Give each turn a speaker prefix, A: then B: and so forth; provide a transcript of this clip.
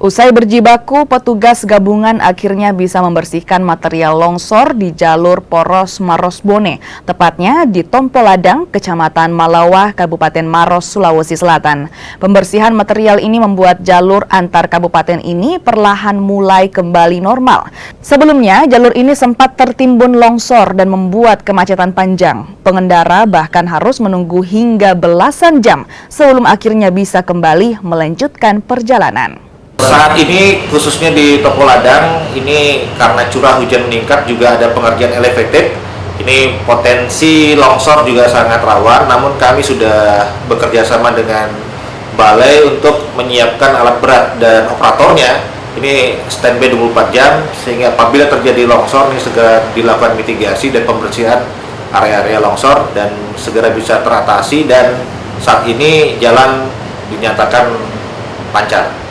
A: Usai berjibaku, petugas gabungan akhirnya bisa membersihkan material longsor di jalur Poros Maros-Bone, tepatnya di Tompoladang, Kecamatan Malawah, Kabupaten Maros, Sulawesi Selatan. Pembersihan material ini membuat jalur antar kabupaten ini perlahan mulai kembali normal. Sebelumnya, jalur ini sempat tertimbun longsor dan membuat kemacetan panjang. Pengendara bahkan harus menunggu hingga belasan jam sebelum akhirnya bisa kembali melanjutkan perjalanan.
B: Saat ini khususnya di Tompoladang ini karena curah hujan meningkat juga ada pengerjaan elevated. Ini potensi longsor juga sangat rawan, namun kami sudah bekerja sama dengan balai untuk menyiapkan alat berat dan operatornya. Ini standby 24 jam sehingga apabila terjadi longsor ini segera dilakukan mitigasi dan pembersihan area-area longsor dan segera bisa teratasi, dan saat ini jalan dinyatakan lancar.